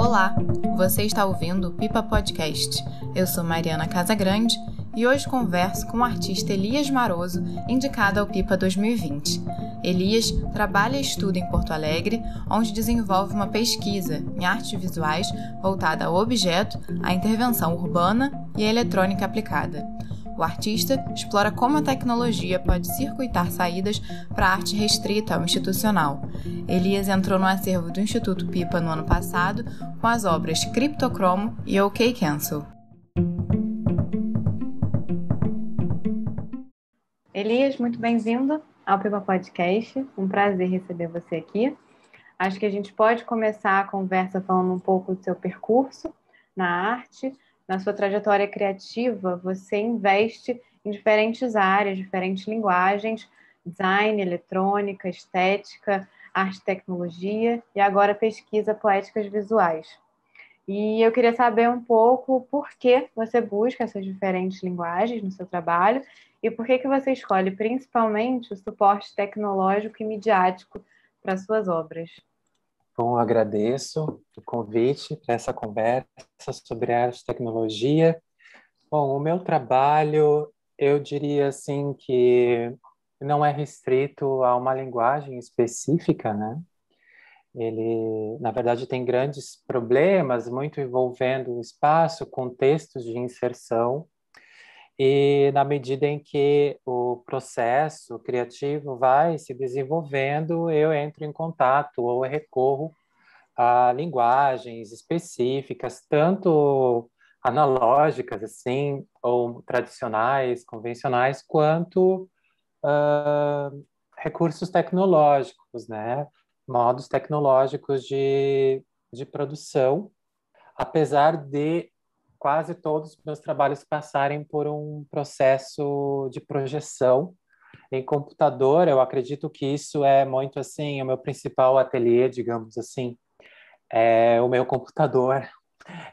Olá, você está ouvindo o Pipa Podcast. Eu sou Mariana Casagrande e hoje converso com o artista Elias Maroso, indicado ao Pipa 2020. Elias trabalha e estuda em Porto Alegre, onde desenvolve uma pesquisa em artes visuais voltada ao objeto, à intervenção urbana e à eletrônica aplicada. O artista explora como a tecnologia pode circuitar saídas para a arte restrita ao institucional. Elias entrou no acervo do Instituto Pipa no ano passado com as obras Criptocromo e OK Cancel. Elias, muito bem-vindo ao Pipa Podcast. Um prazer receber você aqui. Acho que a gente pode começar a conversa falando um pouco do seu percurso na arte. Na sua trajetória criativa, você investe em diferentes áreas, diferentes linguagens, design, eletrônica, estética, arte e tecnologia, e agora pesquisa poéticas visuais. E eu queria saber um pouco por que você busca essas diferentes linguagens no seu trabalho e por que você escolhe principalmente o suporte tecnológico e midiático para suas obras. Bom, agradeço o convite para essa conversa sobre arte e tecnologia. Bom, o meu trabalho, eu diria assim que não é restrito a uma linguagem específica, né? Ele, na verdade, tem grandes problemas, muito envolvendo o espaço, contextos de inserção, e na medida em que o processo criativo vai se desenvolvendo, eu entro em contato ou recorro a linguagens específicas, tanto analógicas, assim, ou tradicionais, convencionais, quanto recursos tecnológicos, né? Modos tecnológicos de produção, apesar de quase todos os meus trabalhos passarem por um processo de projeção em computador. Eu acredito que isso é muito assim, o meu principal ateliê, digamos assim, é o meu computador.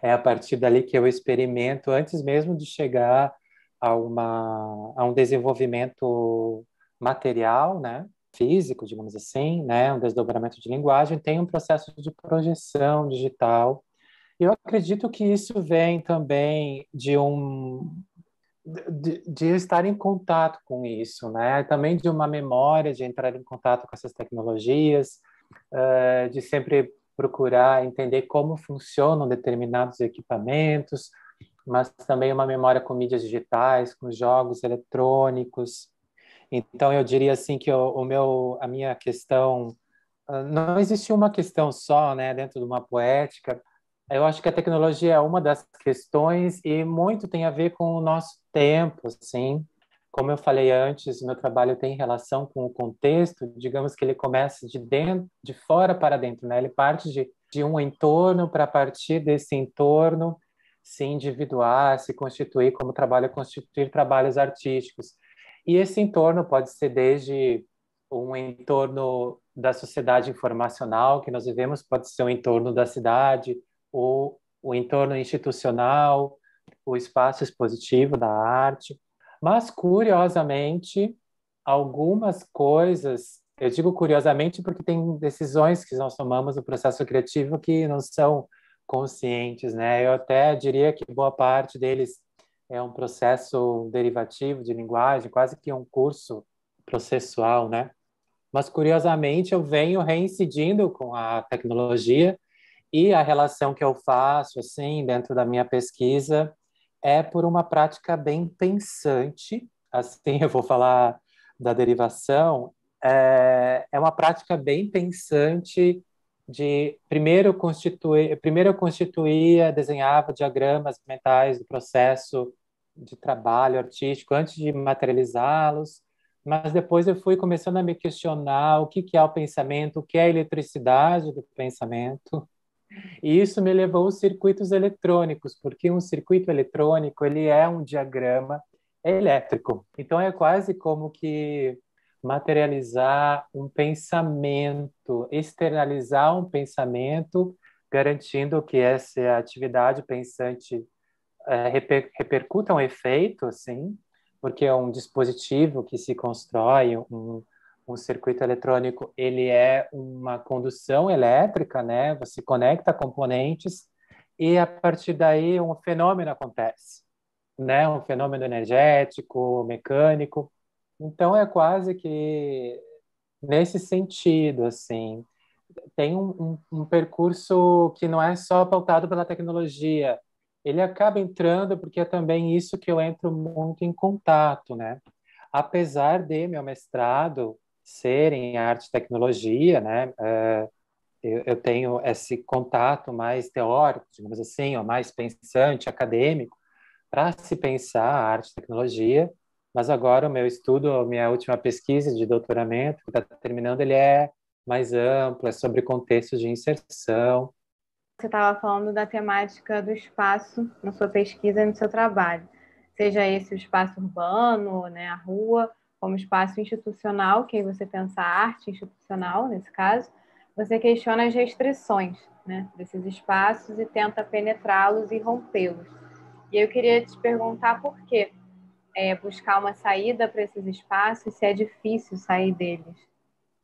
É a partir dali que eu experimento, antes mesmo de chegar a um desenvolvimento material, né? Físico, digamos assim, né? Um desdobramento de linguagem, tem um processo de projeção digital. Eu acredito que isso vem também de estar em contato com isso, né? Também de uma memória de entrar em contato com essas tecnologias, de sempre procurar entender como funcionam determinados equipamentos, mas também uma memória com mídias digitais, com jogos eletrônicos. Então, eu diria assim que a minha questão, não existe uma questão só, né, dentro de uma poética. Eu acho que a tecnologia é uma das questões e muito tem a ver com o nosso tempo, assim. Como eu falei antes, meu trabalho tem relação com o contexto, digamos que ele começa de dentro, de fora para dentro, né? Ele parte de um entorno para partir desse entorno se individuar, se constituir como trabalho, constituir trabalhos artísticos. E esse entorno pode ser desde um entorno da sociedade informacional que nós vivemos, pode ser um entorno da cidade, ou o entorno institucional, o espaço expositivo da arte. Mas, curiosamente, algumas coisas, eu digo curiosamente porque tem decisões que nós tomamos no processo criativo que não são conscientes, né? Eu até diria que boa parte deles é um processo derivativo de linguagem, quase que um curso processual, né? Mas, curiosamente, eu venho reincidindo com a tecnologia e a relação que eu faço, assim, dentro da minha pesquisa é por uma prática bem pensante, assim, eu vou falar da derivação, é uma prática bem pensante de primeiro eu constituía, desenhava diagramas mentais do processo de trabalho artístico antes de materializá-los, mas depois eu fui começando a me questionar o que é o pensamento, o que é a eletricidade do pensamento, e isso me levou aos circuitos eletrônicos, porque um circuito eletrônico ele é um diagrama elétrico. Então é quase como que materializar um pensamento, externalizar um pensamento, garantindo que essa atividade pensante repercuta um efeito, assim, porque é um dispositivo que se constrói, um circuito eletrônico, ele é uma condução elétrica, né? Você conecta componentes e a partir daí um fenômeno acontece, né? Um fenômeno energético, mecânico. Então é quase que nesse sentido, assim, tem um percurso que não é só pautado pela tecnologia. Ele acaba entrando porque é também isso que eu entro muito em contato, né? Apesar de meu mestrado ser em arte e tecnologia, né? Eu tenho esse contato mais teórico, digamos assim, ou mais pensante, acadêmico, para se pensar a arte e tecnologia, mas agora o meu estudo, a minha última pesquisa de doutoramento, que está terminando, ele é mais amplo, é sobre contextos de inserção. Você estava falando da temática do espaço na sua pesquisa e no seu trabalho, seja esse o espaço urbano, né, a rua, como espaço institucional, que aí você pensa a arte institucional, nesse caso, você questiona as restrições, né, desses espaços e tenta penetrá-los e rompê-los. E eu queria te perguntar por que buscar uma saída para esses espaços se é difícil sair deles.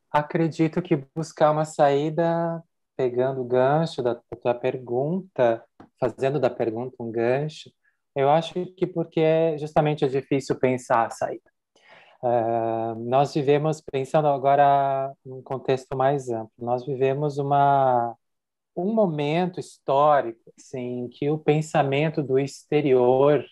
Acredito que buscar uma saída, pegando o gancho da tua pergunta, fazendo da pergunta um gancho, eu acho que porque justamente é difícil pensar a saída. Nós vivemos, pensando agora num contexto mais amplo, nós vivemos um momento histórico, assim, que o pensamento do exterior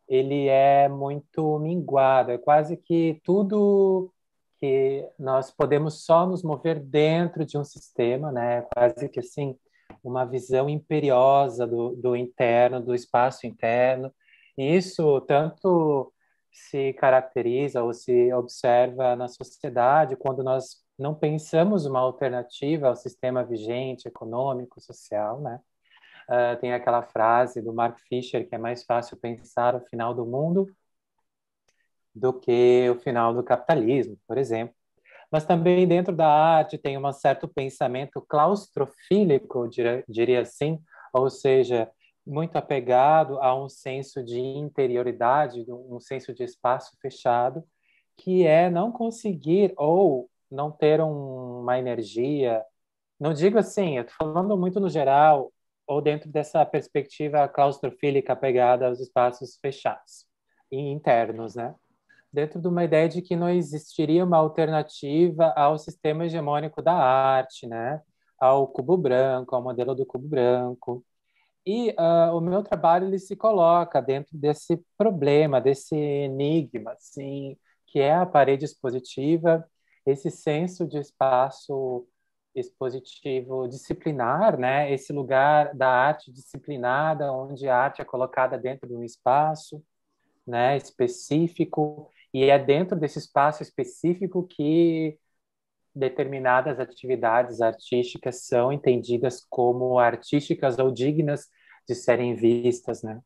ele é muito minguado, é quase que tudo que nós podemos só nos mover dentro de um sistema, né? Quase que assim uma visão imperiosa do interno, do espaço interno. E isso tanto se caracteriza ou se observa na sociedade quando nós não pensamos uma alternativa ao sistema vigente, econômico, social, né? Tem aquela frase do Mark Fisher que é mais fácil pensar o final do mundo do que o final do capitalismo, por exemplo. Mas também dentro da arte tem um certo pensamento claustrofílico, diria assim, ou seja, muito apegado a um senso de interioridade, um senso de espaço fechado, que é não conseguir ou não ter uma energia. Não digo assim, eu estou falando muito no geral, ou dentro dessa perspectiva claustrofílica apegada aos espaços fechados e internos, né? Dentro de uma ideia de que não existiria uma alternativa ao sistema hegemônico da arte, né? Ao cubo branco, ao modelo do cubo branco. E o meu trabalho ele se coloca dentro desse problema, desse enigma, assim, que é a parede expositiva, esse senso de espaço expositivo disciplinar, né? Esse lugar da arte disciplinada, onde a arte é colocada dentro de um espaço, né, específico, e é dentro desse espaço específico que determinadas atividades artísticas são entendidas como artísticas ou dignas de serem vistas, né?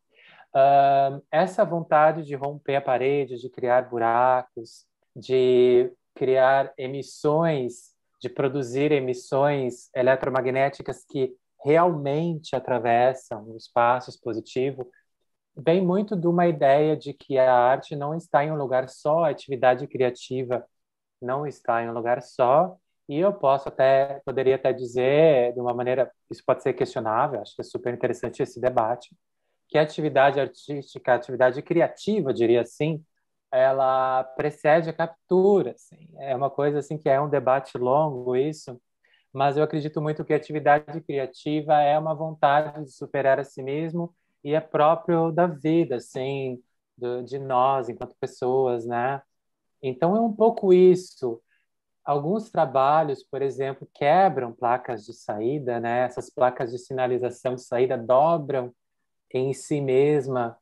Essa vontade de romper a parede, de criar buracos, de criar emissões, de produzir emissões eletromagnéticas que realmente atravessam o espaço expositivo, vem muito de uma ideia de que a arte não está em um lugar só, a atividade criativa não está em um lugar só, e eu poderia até dizer, de uma maneira, isso pode ser questionável, acho que é super interessante esse debate, que a atividade artística, a atividade criativa, diria assim, ela precede a captura, assim. É uma coisa assim que é um debate longo isso, mas eu acredito muito que a atividade criativa é uma vontade de superar a si mesmo e é próprio da vida, assim, de nós enquanto pessoas, né? Então é um pouco isso. Alguns trabalhos, por exemplo, quebram placas de saída, né? Essas placas de sinalização de saída dobram em si mesma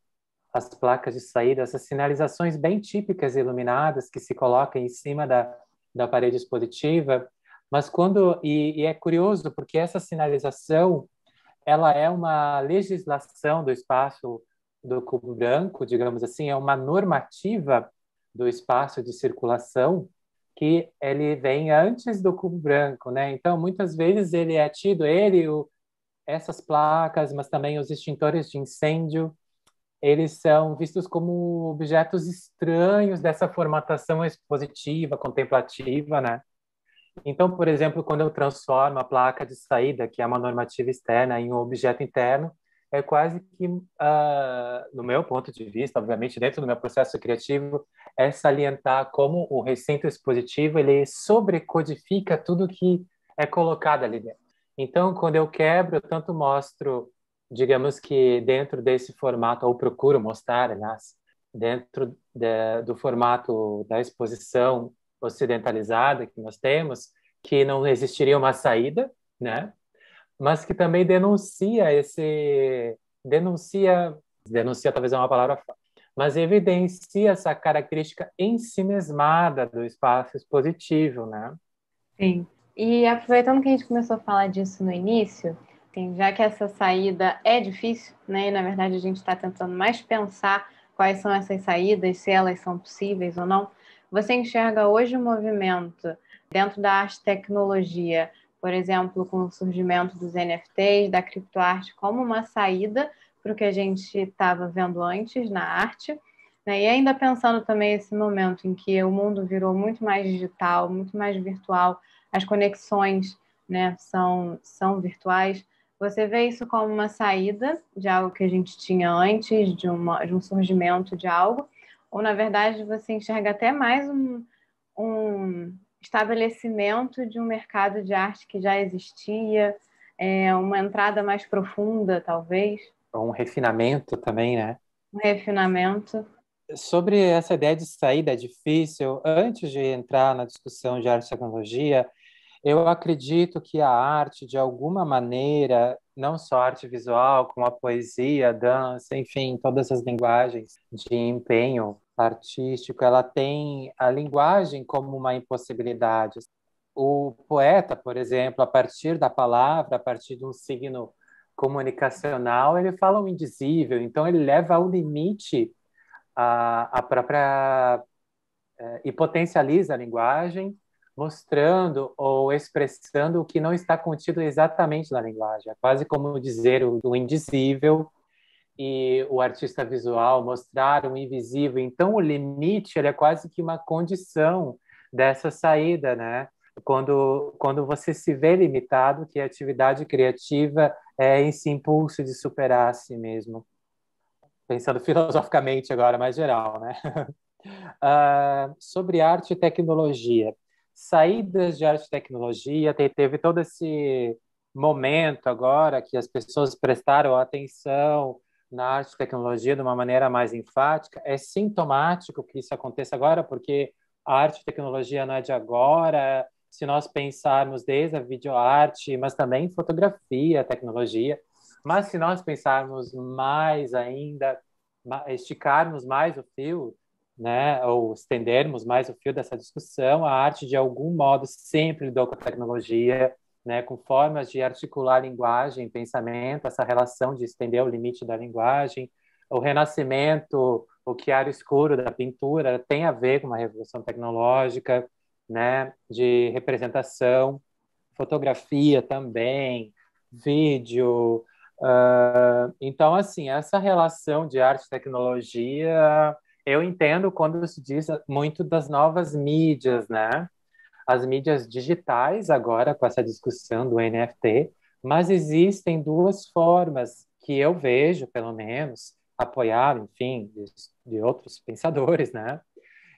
as placas de saída, essas sinalizações bem típicas iluminadas que se colocam em cima da parede expositiva, mas e é curioso porque essa sinalização ela é uma legislação do espaço do cubo branco, digamos assim, é uma normativa do espaço de circulação que ele vem antes do cubo branco, né? Então, muitas vezes ele é tido, essas placas, mas também os extintores de incêndio, eles são vistos como objetos estranhos dessa formatação expositiva, contemplativa, né? Então, por exemplo, quando eu transformo a placa de saída, que é uma normativa externa, em um objeto interno, é quase que, no meu ponto de vista, obviamente, dentro do meu processo criativo, é salientar como o recinto expositivo ele sobrecodifica tudo que é colocado ali dentro. Então, quando eu quebro, eu tanto mostro, digamos que dentro desse formato, ou procuro mostrar, aliás, dentro do formato da exposição ocidentalizada que nós temos, que não existiria uma saída, né? Mas que também denuncia talvez é uma palavra forte, mas evidencia essa característica em si mesmada do espaço expositivo, né? Sim. E aproveitando que a gente começou a falar disso no início, já que essa saída é difícil, né? E na verdade a gente está tentando mais pensar quais são essas saídas, se elas são possíveis ou não. Você enxerga hoje o movimento dentro da arte e tecnologia, por exemplo, com o surgimento dos NFTs, da criptoarte, como uma saída para o que a gente estava vendo antes na arte, né? E ainda pensando também esse momento em que o mundo virou muito mais digital, muito mais virtual, as conexões, né, são virtuais. Você vê isso como uma saída de algo que a gente tinha antes, de um surgimento de algo, ou na verdade você enxerga até mais um estabelecimento de um mercado de arte que já existia, uma entrada mais profunda, talvez, Um refinamento também, né? um refinamento. Sobre essa ideia de saída difícil, antes de entrar na discussão de arte e tecnologia, eu acredito que a arte, de alguma maneira, não só a arte visual, como a poesia, a dança, enfim, todas as linguagens de empenho artístico, ela tem a linguagem como uma impossibilidade. O poeta, por exemplo, a partir da palavra, a partir de um signo comunicacional, ele fala o indizível, então ele leva ao limite a própria e potencializa a linguagem, mostrando ou expressando o que não está contido exatamente na linguagem. É quase como dizer o indizível e o artista visual mostrar o invisível. Então, o limite ele é quase que uma condição dessa saída, né? Quando você se vê limitado, que a atividade criativa é esse impulso de superar a si mesmo. Pensando filosoficamente agora, mais geral, né? Sobre arte e tecnologia. Saídas de arte e tecnologia, teve todo esse momento agora que as pessoas prestaram atenção na arte e tecnologia de uma maneira mais enfática. É sintomático que isso aconteça agora, porque a arte e tecnologia não é de agora. Se nós pensarmos desde a videoarte, mas também fotografia, tecnologia, mas se nós pensarmos mais ainda, esticarmos mais o fio, né, ou estendermos mais o fio dessa discussão, a arte de algum modo sempre lidou com a tecnologia, né, com formas de articular linguagem, pensamento, essa relação de estender o limite da linguagem. O Renascimento, o chiaro escuro da pintura tem a ver com uma revolução tecnológica, né, de representação, fotografia também, vídeo. Então, assim, essa relação de arte e tecnologia eu entendo quando se diz muito das novas mídias, né? As mídias digitais, agora com essa discussão do NFT, mas existem duas formas que eu vejo, pelo menos, apoiado, enfim, de outros pensadores, né?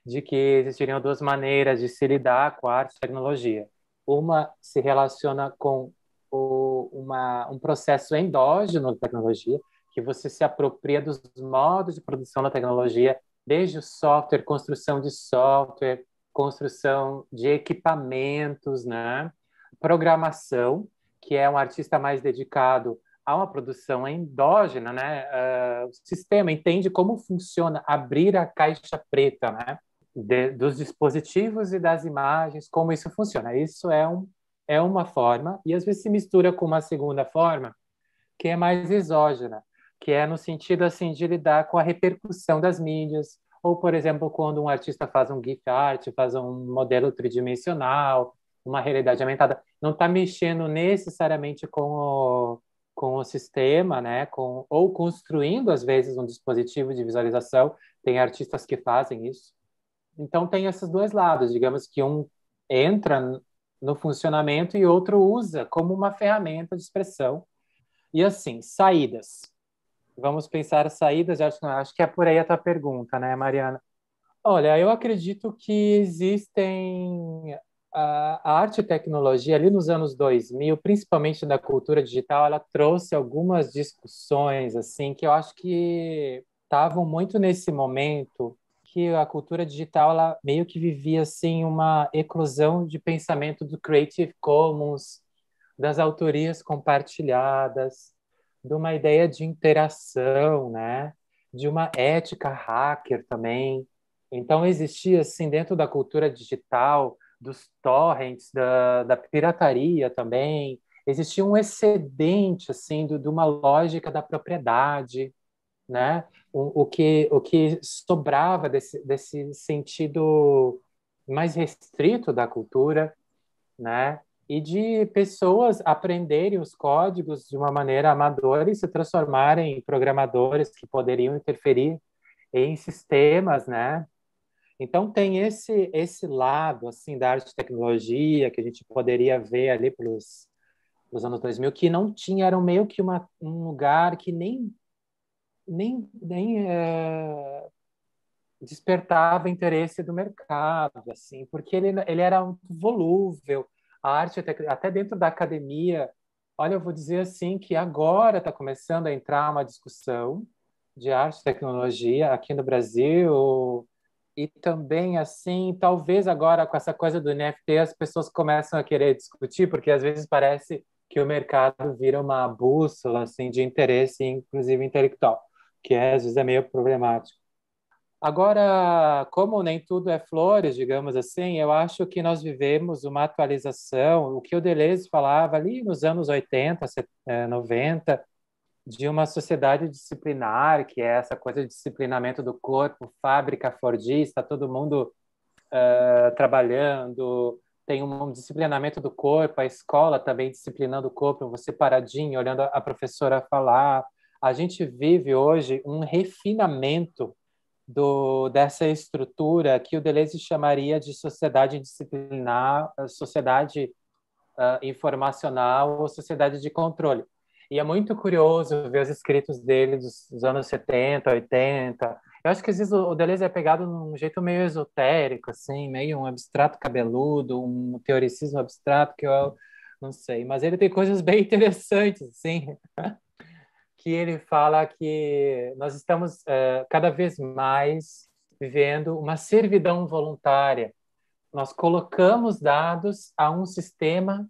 De que existiriam duas maneiras de se lidar com a arte e tecnologia. Uma se relaciona com um processo endógeno da tecnologia, que você se apropria dos modos de produção da tecnologia, desde o software, construção de software, construção de equipamentos, né? Programação, que é um artista mais dedicado a uma produção endógena, né? O sistema entende como funciona abrir a caixa preta, né? Dos dispositivos e das imagens, como isso funciona. Isso é uma forma, e às vezes se mistura com uma segunda forma, que é mais exógena, que é no sentido assim de lidar com a repercussão das mídias, ou, por exemplo, quando um artista faz um GIF art, faz um modelo tridimensional, uma realidade aumentada, não está mexendo necessariamente com com o sistema, né, ou construindo, às vezes, um dispositivo de visualização. Tem artistas que fazem isso. Então, tem esses dois lados, digamos que um entra no funcionamento e outro usa como uma ferramenta de expressão. E, assim, saídas. Vamos pensar saídas, acho que é por aí a tua pergunta, né, Mariana? Olha, eu acredito que existem a arte e tecnologia ali nos anos 2000, principalmente da cultura digital, ela trouxe algumas discussões assim que eu acho que estavam muito nesse momento que a cultura digital ela meio que vivia assim uma eclosão de pensamento do Creative Commons, das autorias compartilhadas, de uma ideia de interação, né? De uma ética hacker também. Então, existia, assim, dentro da cultura digital, dos torrents, da pirataria também, existia um excedente, assim, de uma lógica da propriedade, né? O que sobrava desse sentido mais restrito da cultura, né? E de pessoas aprenderem os códigos de uma maneira amadora e se transformarem em programadores que poderiam interferir em sistemas, né? Então tem esse lado assim da arte e tecnologia que a gente poderia ver ali pelos anos 2000 que não tinha, era meio que um lugar que nem despertava interesse do mercado, assim, porque ele era muito volúvel. A arte, até dentro da academia, olha, eu vou dizer assim que agora está começando a entrar uma discussão de arte e tecnologia aqui no Brasil e também, assim, talvez agora com essa coisa do NFT as pessoas começam a querer discutir, porque às vezes parece que o mercado vira uma bússola, assim, de interesse, inclusive intelectual, que às vezes é meio problemático. Agora, como nem tudo é flores, digamos assim, eu acho que nós vivemos uma atualização, o que o Deleuze falava ali nos anos 80, 90, de uma sociedade disciplinar, que é essa coisa de disciplinamento do corpo, fábrica fordista, todo mundo trabalhando, tem um disciplinamento do corpo, a escola também disciplinando o corpo, você paradinho, olhando a professora falar. A gente vive hoje um refinamento dessa estrutura que o Deleuze chamaria de sociedade disciplinar, sociedade informacional ou sociedade de controle. E é muito curioso ver os escritos dele dos anos 70, 80. Eu acho que às vezes o Deleuze é pegado num jeito meio esotérico, assim, meio um abstrato cabeludo, um teoricismo abstrato que eu não sei. Mas ele tem coisas bem interessantes, assim, que ele fala que nós estamos cada vez mais vivendo uma servidão voluntária. Nós colocamos dados a um sistema,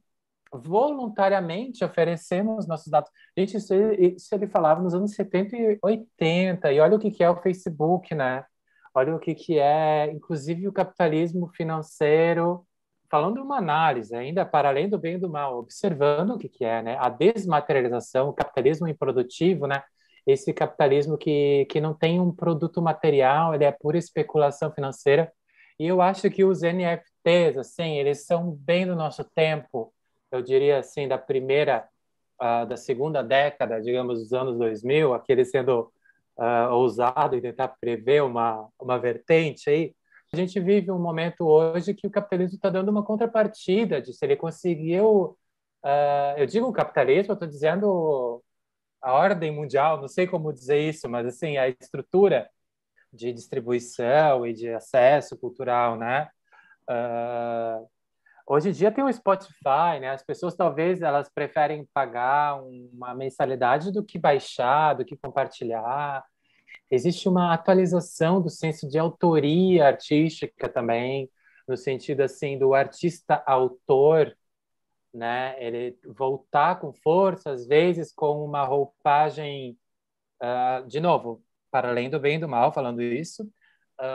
voluntariamente oferecemos nossos dados. Gente, isso ele falava nos anos 70 e 80, e olha o que é o Facebook, né? Olha o que é, inclusive, o capitalismo financeiro, falando de uma análise, ainda para além do bem e do mal, observando o que é, né? A desmaterialização, o capitalismo improdutivo, né? Esse capitalismo que não tem um produto material, ele é pura especulação financeira. E eu acho que os NFTs, assim, eles são bem do nosso tempo, eu diria assim, da segunda década, digamos, dos anos 2000, aquele sendo ousado e tentar prever uma vertente aí. A gente vive um momento hoje que o capitalismo está dando uma contrapartida de se ele conseguiu, eu digo o capitalismo, eu estou dizendo a ordem mundial, não sei como dizer isso, mas assim, a estrutura de distribuição e de acesso cultural, né? Uh, Hoje em dia tem o Spotify, né? As pessoas talvez elas preferem pagar uma mensalidade do que baixar, do que compartilhar. Existe uma atualização do senso de autoria artística também, no sentido assim do artista autor, né? Ele voltar com força, às vezes com uma roupagem, de novo, para além do bem e do mal, falando isso,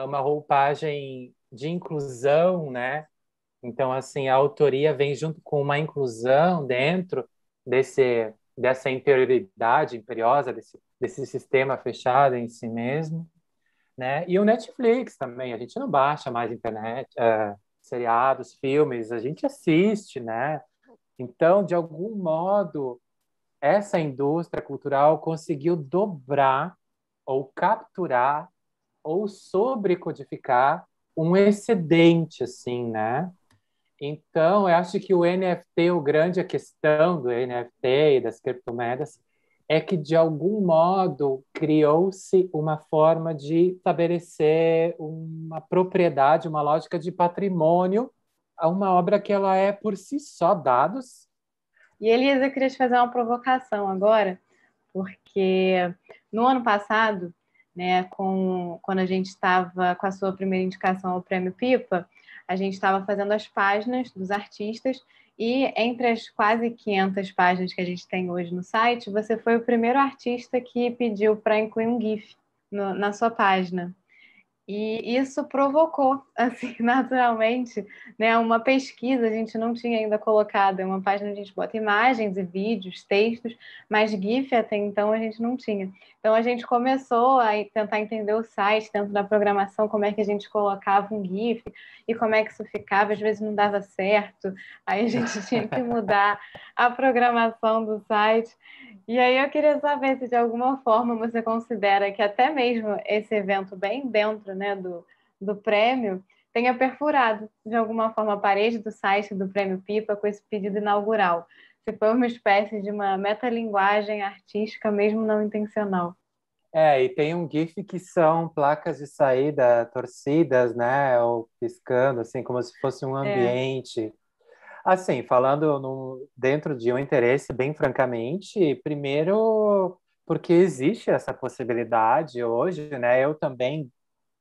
uma roupagem de inclusão, né? Então, assim, a autoria vem junto com uma inclusão dentro dessa interioridade imperiosa, desse sistema fechado em si mesmo, né? E o Netflix também, a gente não baixa mais internet, seriados, filmes, a gente assiste, né? Então, de algum modo, essa indústria cultural conseguiu dobrar ou capturar ou sobrecodificar um excedente, assim, né? Então, eu acho que o NFT, o grande questão do NFT e das criptomoedas é que, de algum modo, criou-se uma forma de estabelecer uma propriedade, uma lógica de patrimônio a uma obra que ela é, por si só, dados. E Elisa, eu queria te fazer uma provocação agora, porque no ano passado, né, quando a gente estava com a sua primeira indicação ao Prêmio Pipa, a gente estava fazendo as páginas dos artistas e entre as quase 500 páginas que a gente tem hoje no site, você foi o primeiro artista que pediu para incluir um GIF na sua página. E isso provocou, assim, naturalmente, né, uma pesquisa. A gente não tinha ainda colocado, é uma página onde a gente bota imagens e vídeos, textos, mas GIF até então a gente não tinha. Então a gente começou a tentar entender o site, dentro da programação, como é que a gente colocava um GIF e como é que isso ficava, às vezes não dava certo, aí a gente tinha que mudar a programação do site. E aí eu queria saber se de alguma forma você considera que até mesmo esse evento bem dentro, né, do prêmio tenha perfurado de alguma forma a parede do site do Prêmio Pipa com esse pedido inaugural. Se foi uma espécie de uma metalinguagem artística, mesmo não intencional. E tem um GIF que são placas de saída torcidas, né? Ou piscando, assim, como se fosse um É, ambiente. Assim, falando dentro de um interesse, bem francamente, primeiro, porque existe essa possibilidade hoje, né? Eu também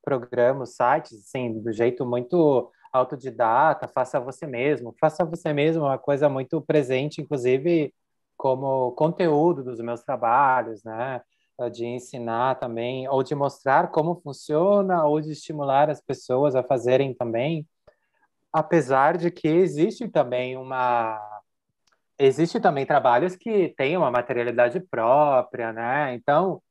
programo sites, assim, do jeito muito autodidata, faça você mesmo, é uma coisa muito presente, inclusive como conteúdo dos meus trabalhos, né? De ensinar também, ou de mostrar como funciona, ou de estimular as pessoas a fazerem também, apesar de que existe também trabalhos que têm uma materialidade própria, né? Então,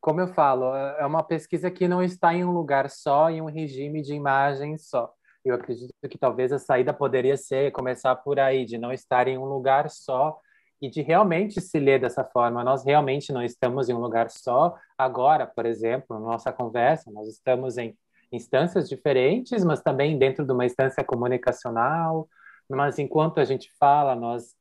como eu falo, é uma pesquisa que não está em um lugar só, em um regime de imagem só. Eu acredito que talvez a saída poderia ser começar por aí, de não estar em um lugar só e de realmente se ler dessa forma. Nós realmente não estamos em um lugar só. Agora, por exemplo, na nossa conversa, nós estamos em instâncias diferentes, mas também dentro de uma instância comunicacional. Mas enquanto a gente fala, nós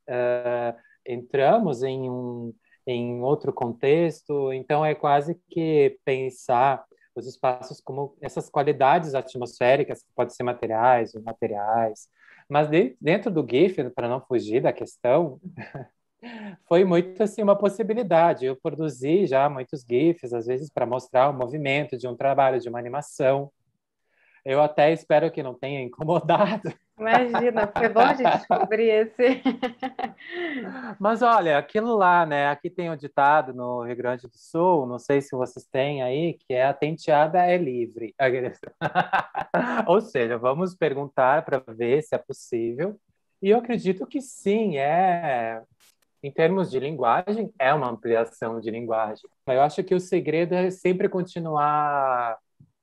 entramos em outro contexto, então é quase que pensar os espaços como essas qualidades atmosféricas, que podem ser materiais ou imateriais, mas dentro do GIF, para não fugir da questão, foi muito assim uma possibilidade. Eu produzi já muitos GIFs, às vezes para mostrar o movimento de um trabalho, de uma animação. Eu até espero que não tenha incomodado. imagina, foi bom de descobrir esse. Mas olha, aquilo lá, né? Aqui tem o ditado no Rio Grande do Sul, não sei se vocês têm aí, que é a tenteada é livre. Ou seja, vamos perguntar para ver se é possível. E eu acredito que sim, em termos de linguagem, é uma ampliação de linguagem. Eu acho que o segredo é sempre continuar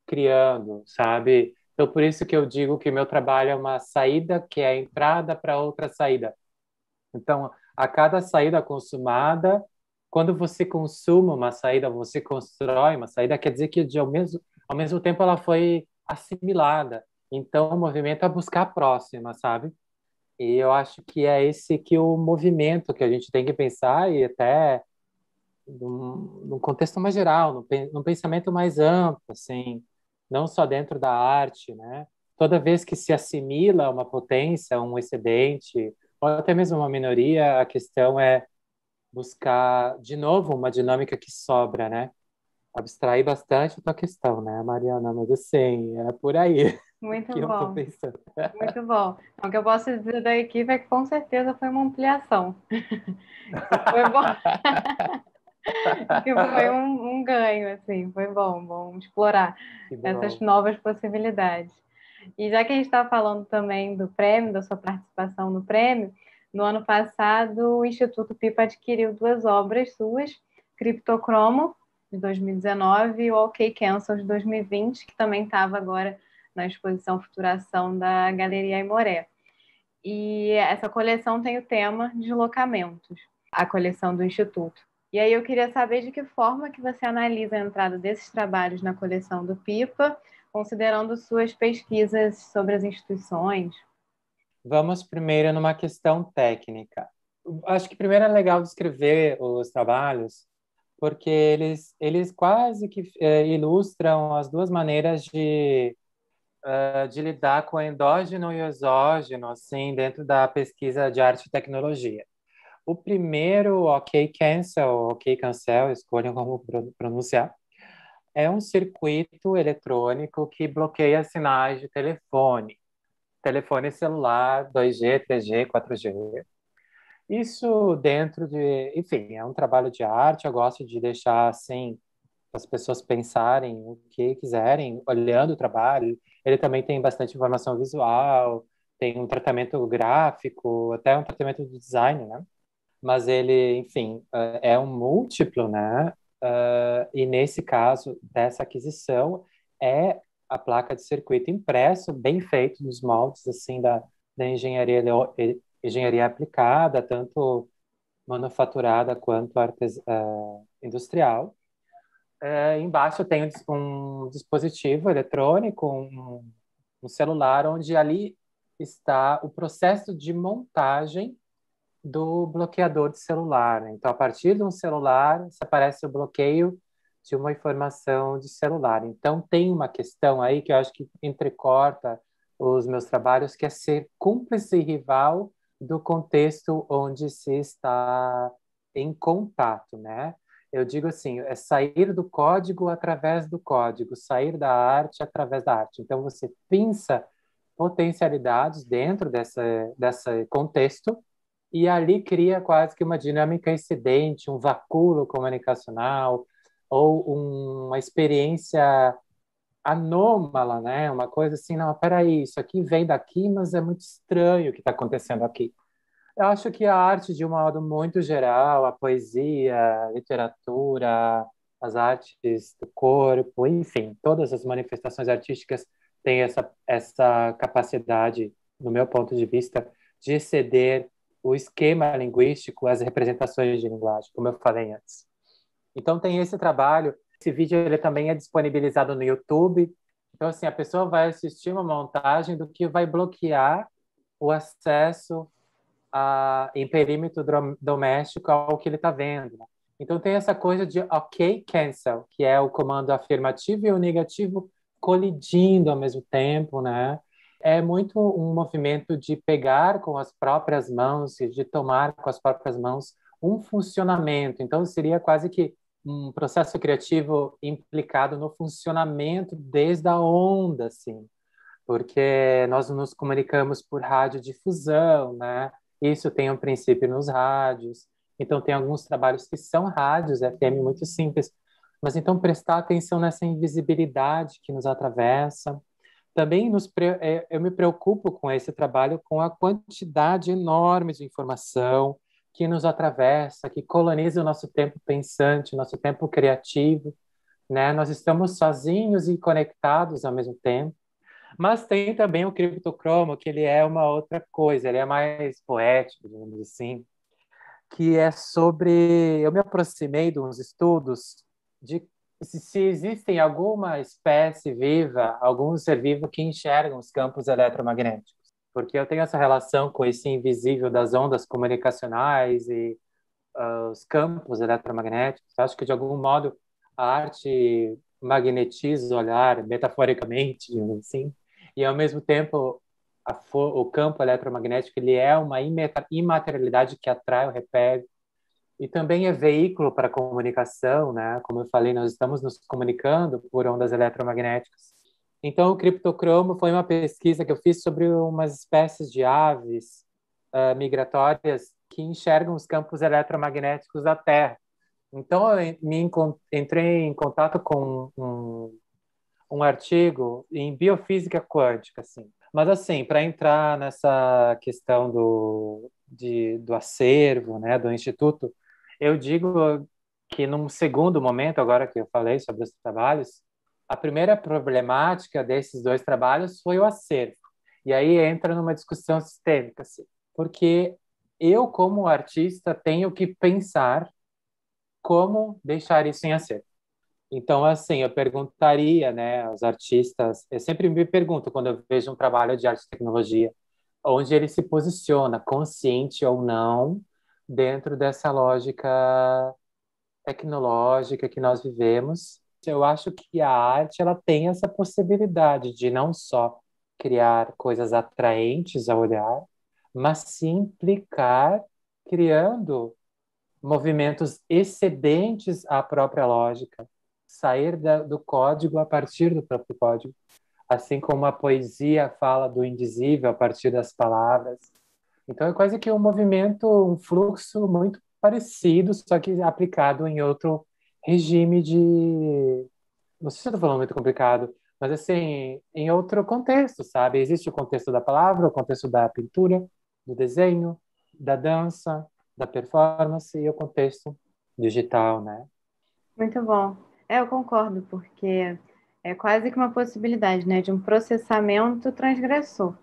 criando, sabe? Então, por isso que eu digo que meu trabalho é uma saída que é a entrada para outra saída. Então, a cada saída consumada, quando você consuma uma saída, você constrói uma saída, quer dizer que ao mesmo tempo ela foi assimilada. Então, o movimento é buscar a próxima, sabe? E eu acho que é esse que o movimento que a gente tem que pensar e até num contexto mais geral, num pensamento mais amplo, assim, não só dentro da arte, né? Toda vez que se assimila uma potência, um excedente, ou até mesmo uma minoria, a questão é buscar, de novo, uma dinâmica que sobra, né? Abstrair bastante a tua questão, né, Mariana? Mas assim, é por aí Muito que eu estou bom, pensando. muito bom. Então, o que eu posso dizer da equipe é que com certeza foi uma ampliação. Que foi bom, que foi um ganho, assim, foi bom explorar Que essas bom. novas possibilidades. E já que a gente está falando também do prêmio, da sua participação no prêmio, no ano passado o Instituto Pipa adquiriu duas obras suas, Criptocromo, de 2019, e o OK Cancel, de 2020, que também estava agora na exposição Futuração da Galeria Aimoré. E essa coleção tem o tema deslocamentos. a coleção do Instituto. E aí eu queria saber de que forma que você analisa a entrada desses trabalhos na coleção do PIPA, considerando suas pesquisas sobre as instituições. Vamos primeiro numa questão técnica. Acho que primeiro é legal descrever os trabalhos, porque eles quase que ilustram as duas maneiras de lidar com o endógeno e o exógeno, assim, dentro da pesquisa de arte e tecnologia. O primeiro, OK Cancel, escolham como pronunciar, é um circuito eletrônico que bloqueia sinais de telefone celular, 2G, 3G, 4G. Isso dentro de, enfim, é um trabalho de arte, eu gosto de deixar assim as pessoas pensarem o que quiserem, olhando o trabalho. Ele também tem bastante informação visual, tem um tratamento gráfico, até um tratamento de design, né? Mas ele, enfim, é um múltiplo, né? E nesse caso dessa aquisição é a placa de circuito impresso, bem feito nos moldes assim da engenharia aplicada, tanto manufaturada quanto industrial. Embaixo tem um dispositivo eletrônico, um celular, onde ali está o processo de montagem do bloqueador de celular, né? Então, a partir de um celular, se aparece o bloqueio de uma informação de celular. Então, tem uma questão aí que eu acho que entrecorta os meus trabalhos, que é ser cúmplice e rival do contexto onde se está em contato, né? Eu digo assim, é sair do código através do código, sair da arte através da arte. Então, você pensa potencialidades dentro desse contexto e ali cria quase que uma dinâmica excedente, um vacúolo comunicacional ou uma experiência anômala, né? Uma coisa assim, não, peraí, isso aqui vem daqui, mas é muito estranho o que está acontecendo aqui. Eu acho que a arte, de um modo muito geral, a poesia, a literatura, as artes do corpo, enfim, todas as manifestações artísticas têm essa capacidade, no meu ponto de vista, de exceder o esquema linguístico, as representações de linguagem, como eu falei antes. Então tem esse trabalho. Esse vídeo ele também é disponibilizado no YouTube. Então assim a pessoa vai assistir uma montagem do que vai bloquear o acesso em perímetro doméstico ao que ele está vendo. Então tem essa coisa de OK cancel, que é o comando afirmativo e o negativo colidindo ao mesmo tempo, né? É muito um movimento de pegar com as próprias mãos e de tomar com as próprias mãos um funcionamento. Então seria quase que um processo criativo implicado no funcionamento desde a onda, assim, porque nós nos comunicamos por radiodifusão, né? Isso tem um princípio nos rádios. Então, tem alguns trabalhos que são rádios FM muito simples, mas então prestar atenção nessa invisibilidade que nos atravessa. Também eu me preocupo com esse trabalho, com a quantidade enorme de informação que nos atravessa, que coloniza o nosso tempo pensante, nosso tempo criativo, né? Nós estamos sozinhos e conectados ao mesmo tempo. Mas tem também o criptocromo, que ele é uma outra coisa, ele é mais poético, digamos assim, que é sobre... Eu me aproximei de uns estudos de se existem alguma espécie viva, algum ser vivo que enxerga os campos eletromagnéticos. Porque eu tenho essa relação com esse invisível das ondas comunicacionais e os campos eletromagnéticos. Acho que, de algum modo, a arte magnetiza o olhar, metaforicamente, digamos assim, e, ao mesmo tempo, o campo eletromagnético ele é uma imaterialidade que atrai ou repele, e também é veículo para a comunicação, né? Como eu falei, nós estamos nos comunicando por ondas eletromagnéticas. Então, o criptocromo foi uma pesquisa que eu fiz sobre umas espécies de aves migratórias que enxergam os campos eletromagnéticos da Terra. Então, entrei em contato com um artigo em biofísica quântica, assim. Mas, assim, para entrar nessa questão do acervo, né, do Instituto, eu digo que, num segundo momento, agora que eu falei sobre os trabalhos, a primeira problemática desses dois trabalhos foi o acervo. E aí entra numa discussão sistêmica, assim, porque eu, como artista, tenho que pensar como deixar isso em acerto. Então, assim, eu perguntaria, né, aos artistas, eu sempre me pergunto quando eu vejo um trabalho de arte e tecnologia, onde ele se posiciona, consciente ou não, dentro dessa lógica tecnológica que nós vivemos. Eu acho que a arte ela tem essa possibilidade de não só criar coisas atraentes ao olhar, mas se implicar criando movimentos excedentes à própria lógica, sair do código a partir do próprio código, assim como a poesia fala do indizível a partir das palavras. Então é quase que um movimento, um fluxo muito parecido, só que aplicado em outro regime de... Não sei se eu estou falando muito complicado, mas assim, em outro contexto, sabe? Existe o contexto da palavra, o contexto da pintura, do desenho, da dança, da performance e o contexto digital, né? Muito bom. Eu concordo, porque é quase que uma possibilidade, né, de um processamento transgressor,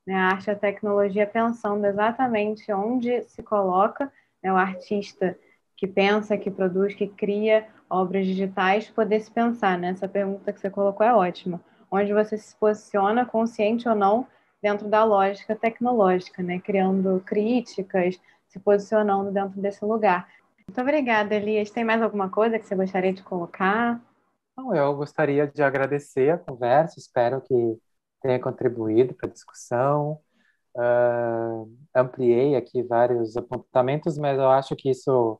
né? A arte e a tecnologia pensando exatamente onde se coloca, né, o artista que pensa, que produz, que cria obras digitais, poder se pensar, né? Essa pergunta que você colocou é ótima. Onde você se posiciona, consciente ou não, dentro da lógica tecnológica, né? Criando críticas, se posicionando dentro desse lugar. Muito obrigada, Elias. Tem mais alguma coisa que você gostaria de colocar? Então, eu gostaria de agradecer a conversa, espero que tenha contribuído para a discussão. Ampliei aqui vários apontamentos, mas eu acho que isso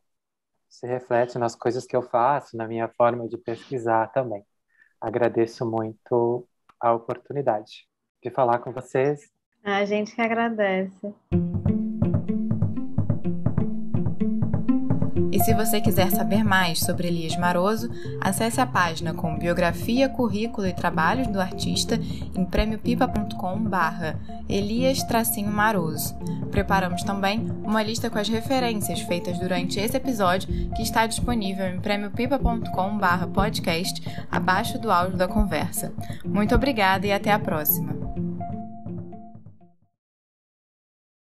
se reflete nas coisas que eu faço, na minha forma de pesquisar também. Agradeço muito a oportunidade de falar com vocês. A gente que agradece. E se você quiser saber mais sobre Elias Maroso, acesse a página com biografia, currículo e trabalhos do artista em premiopipa.com/Elias-Maroso. Preparamos também uma lista com as referências feitas durante esse episódio que está disponível em premiopipa.com/podcast, abaixo do áudio da conversa. Muito obrigada e até a próxima!